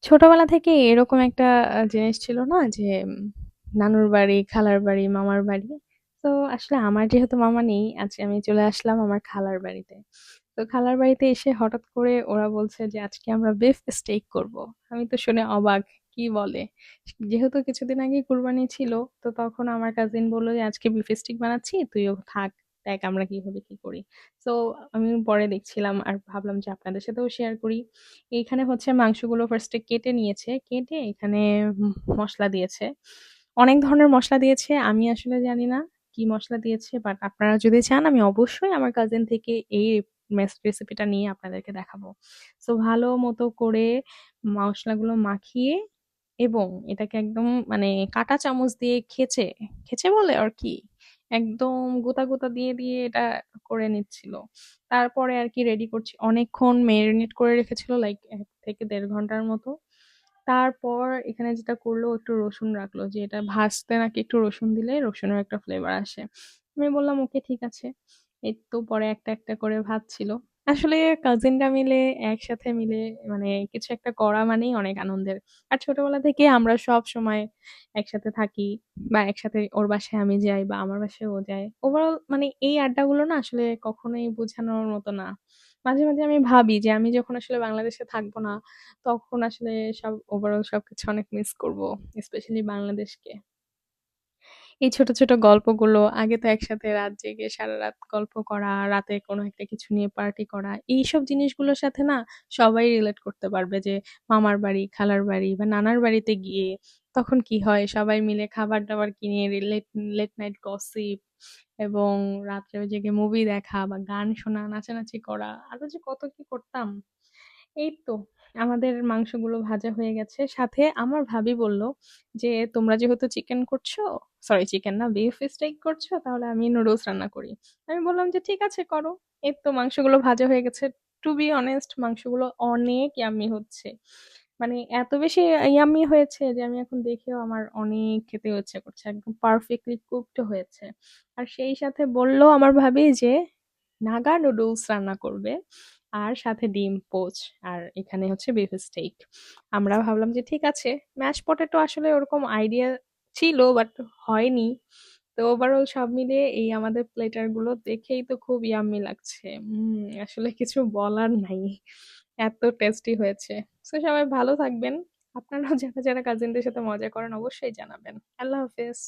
ছোটবেলা থেকে এরকম একটা জিনিস ছিল না যে নানুর বাড়ি, খালার বাড়ি, মামার বাড়ি। তো আসলে আমার যেহেতু মামা নেই, আজকে আমি চলে আসলাম আমার খালার বাড়িতে। তো খালার বাড়িতে এসে হঠাৎ করে ওরা বলছে যে আজকে আমরা বিফ স্টেক করব। আমি তো শুনে অবাক, কি বলে? যেহেতু কিছুদিন আগে কুরবানি ছিল, তো তখন আমার কাজিন বললো যে আজকে বিফ স্টেক বানাচ্ছি, তুইও থাক, দেখ আমরা কিভাবে কি করি। তো আমি পরে দেখছিলাম আর ভাবলাম যে আপনাদের সাথেও শেয়ার করি। এইখানে হচ্ছে মাংসগুলো ফার্স্টে কেটে নিয়েছে, কেটে এখানে মশলা দিয়েছে। অনেক ধরনের মশলা দিয়েছে, আমি আসলে জানি না কি মশলা দিয়েছে, বাট আপনারা যদি চান আমি অবশ্যই আমার কাজিন থেকে এই রেসিপিটা নিয়ে আপনাদেরকে দেখাবো। তো ভালো মতো করে মশলাগুলো মাখিয়ে এবং এটাকে একদম মানে কাঁটা চামচ দিয়ে খেঁচে, খেঁচে বলে আর কি, একদম গোতা গোতা দিয়ে দিয়ে এটা করে নিচ্ছিল। তারপরে আর কি রেডি করছি, অনেকক্ষণ মেরিনেট করে রেখেছিল, লাইক 1 থেকে 1.5 ঘন্টার মতো। তারপর এখানে যেটা করলো, একটু রসুন রাখলো, যে এটা ভাজতে নাকি একটু রসুন দিলে রসুনের একটা ফ্লেভার আসে। আমি বললাম ওকে ঠিক আছে। এই তো পরে একটা একটা করে ভাজছিল। আসলে কাজিনরা মিলে একসাথে মিলে মানে কিছু একটা করা মানেই অনেক আনন্দের। আর ছোটবেলা থেকে আমরা সব সময় একসাথে থাকি, বা একসাথে ওর বাসায় আমি যাই বা আমার বাসায় ও যায়। ওভারঅল মানে এই আড্ডাগুলো না আসলে কখনোই বোঝানোর মতো না। মাঝে মাঝে আমি ভাবি যে আমি যখন আসলে বাংলাদেশে থাকবো না, তখন আসলে সব ওভারঅল সবকিছু অনেক মিস করব, স্পেশালি বাংলাদেশকে। এই ছোট ছোট গল্পগুলো, আগে তো একসাথে রাত জেগে সারা রাত গল্প করা, রাতে কোনো একটা কিছু নিয়ে পার্টি করা, এইসব জিনিসগুলোর সাথে না সবাই রিলেট করতে পারবে যে মামার বাড়ি, খালার বাড়ি বা নানার বাড়িতে গিয়ে তখন কি হয়, সবাই মিলে খাবার দাবার কিনে লেট লেট নাইট গসিপ, এবং রাত্রে জেগে মুভি দেখা বা গান শোনা, নাচানাচি করা, আরো যে কত কি করতাম। এই তো আমাদের মাংসগুলো ভাজা হয়ে গেছে, সাথে আমার ভাবি বলল যে তোমরা যেহেতু চিকেন করছো, সরি চিকেন না, বিফ স্টেক করছো, তাহলে আমি নুডলস রান্না করি। আমি বললাম যে ঠিক আছে করো। এই তো মাংসগুলো ভাজা হয়ে গেছে। টু বি অনেস্ট, মাংসগুলো অনেক ইয়াম্মি হচ্ছে, মানে এত বেশি ইয়াম্মি হয়েছে যে আমি এখন দেখেও আমার অনেক খেতে ইচ্ছে করছে, একদম পারফেক্টলি কুকড হয়েছে। আর সেই সাথে বললো আমার ভাবি যে নাগা নুডলস রান্না করবে, আর সাথে ডিম পোচ, আর এখানে হচ্ছে বিফ স্টেক। আমরা ভাবলাম যে ঠিক আছে। ম্যাশ পটেটো আসলে ওরকম আইডিয়া ছিল, বাট হয়নি। তো ওভারঅল সব মিলিয়ে এই আমাদের প্লেটার গুলো দেখেই তো খুব ইয়াম্মি লাগছে। আসলে কিছু বলার নাই, এত টেস্টি হয়েছে। তো সবাই ভালো থাকবেন। আপনারাও যারা যারা কাজিনদের সাথে মজা করেন অবশ্যই জানাবেন। আল্লাহ হাফেজ।